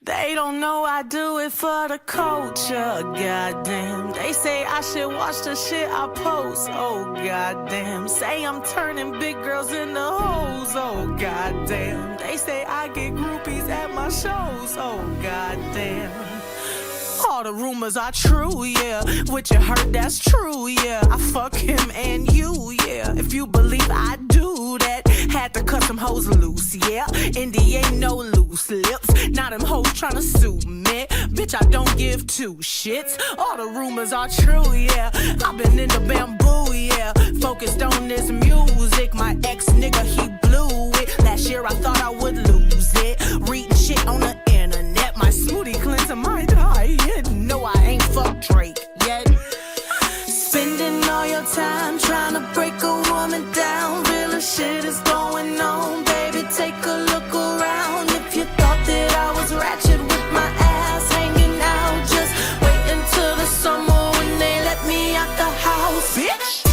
They don't know I do it for the culture, goddamn. They say I should watch the shit I post, oh goddamn. Say I'm turning big girls into hoes, oh goddamn. They say I get groupies at my shows, oh goddamn. All the rumors are true, yeah. What you heard, that's true, yeah. I fuck him and you, yeah. If you believe I do that, had to cut some hoes loose, yeah. Indy ain't no loose lips. Now them hoes tryna sue me. Bitch, I don't give two shits. All the rumors are true, yeah. I've been in the bamboo, yeah. Focused on this music. My ex-nigga, he blew it. Last year I thought I would lose it. Reading shit on the internet. My smoothie cleansing my diet. No, I ain't fucked Drake yet. Spending all your time trying to break a woman down. Real shit is going on, baby, take a look around. If you thought that I was ratchet with my ass hanging out, just wait until the summer when they let me out the house, bitch.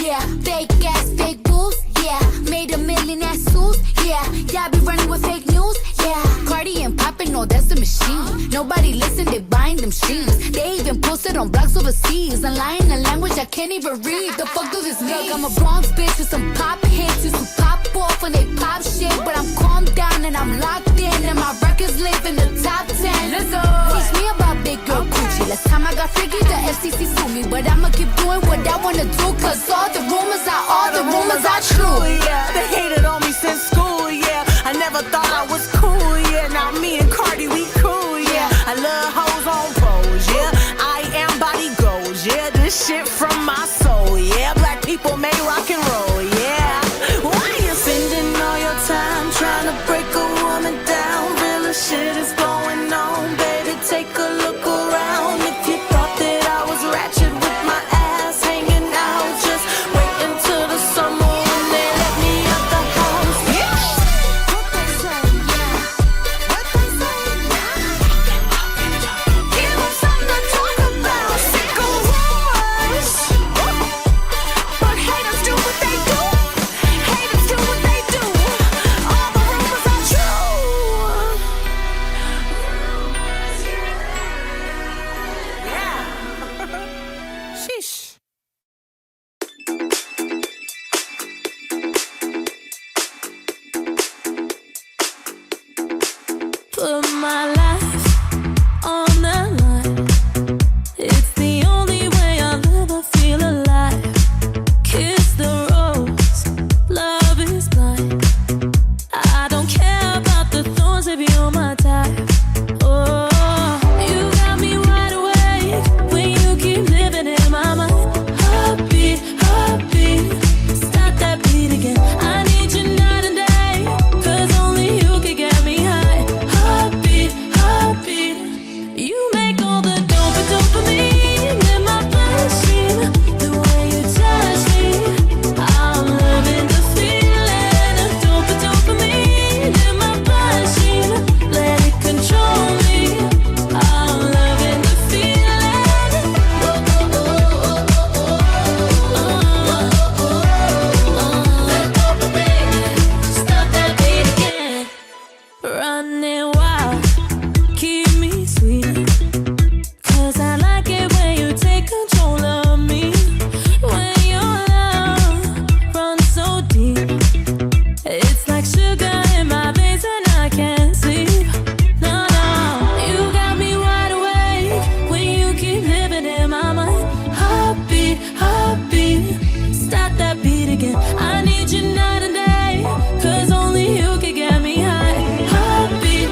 Yeah, fake ass, fake boobs, yeah. Made $1 million ass suits, yeah. Y'all be running with fake news, yeah. Cardi and poppin', no, that's a machine. Nobody listen, they buying them streams. They even posted on blogs overseas. And lying a language I can't even read. The fuck does this mean? Look, I'm a Bronx bitch with some pop hits. Used to pop off when they pop shit. But I'm calmed down and I'm locked in. And my records live in the top 10. Let's go. Teach me about big girl coochie. Last time I got freaky, the FCC sued me. But I'ma keep doing what I wanna do. Cause all the rumors are true. Yeah, they hated on me since school, yeah. I never thought I was cool, yeah. Now me and Cardi, we cool, yeah. I love hoes on pros, yeah. I am body goals, yeah. This shit from my soul, yeah. Black people made rock and roll, yeah. Why you spending all your time trying to break a woman down? Real shit is going on, baby, take a look around. If you thought that I was ratchet with my ass hanging out, just wait until the summer when they let me out the house, bitch. What they say, yeah. What they say, yeah. Give them something to talk about. Sick of wars, but haters do what they do. Haters do what they do. All the rumors are true. Yeah. Sheesh. Put my life on the line. It's the only way I'll ever feel alive. Kiss the rose, love is blind. I don't care about the thorns if you're my type. Oh, you got me wide awake when you keep living in my mind. Heartbeat, heartbeat, stop that beat again. I need you night and day, cause only you can get me high. Heartbeat, heartbeat, you make all the dopamine in my bloodstream. The way you touch me, I'm loving the feeling of dopamine in my bloodstream. Let it control me, I'm loving the feeling. Let dopamine stop that beat again. Running wild, keep me sweet. Cause I like it when you take control of me. When your love runs so deep, it's like sugar in my veins and I can't sleep. No, no, you got me wide awake when you keep living in my mind. Heartbeat, heartbeat, stop that beat again. I need you night and day, cause only you can get me high. Heartbeat,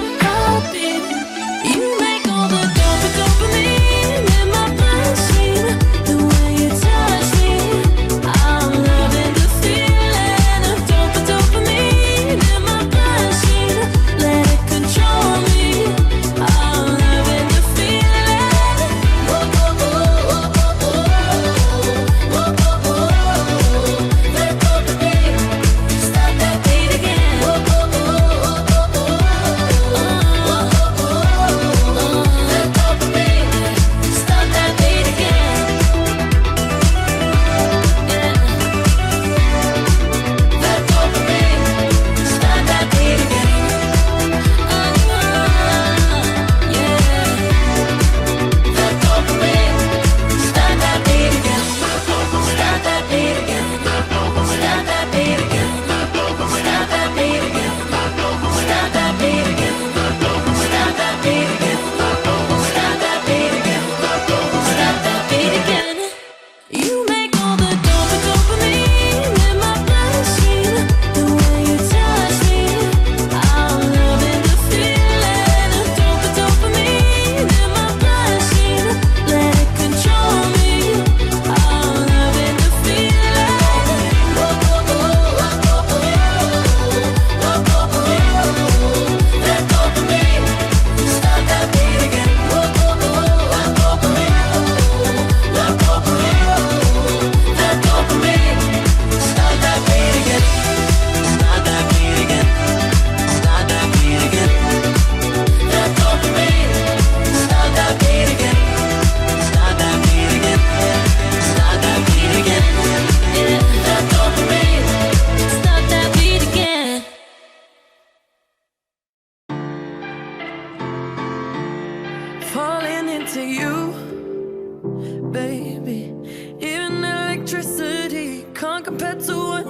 to you, baby. Even electricity can't compare to what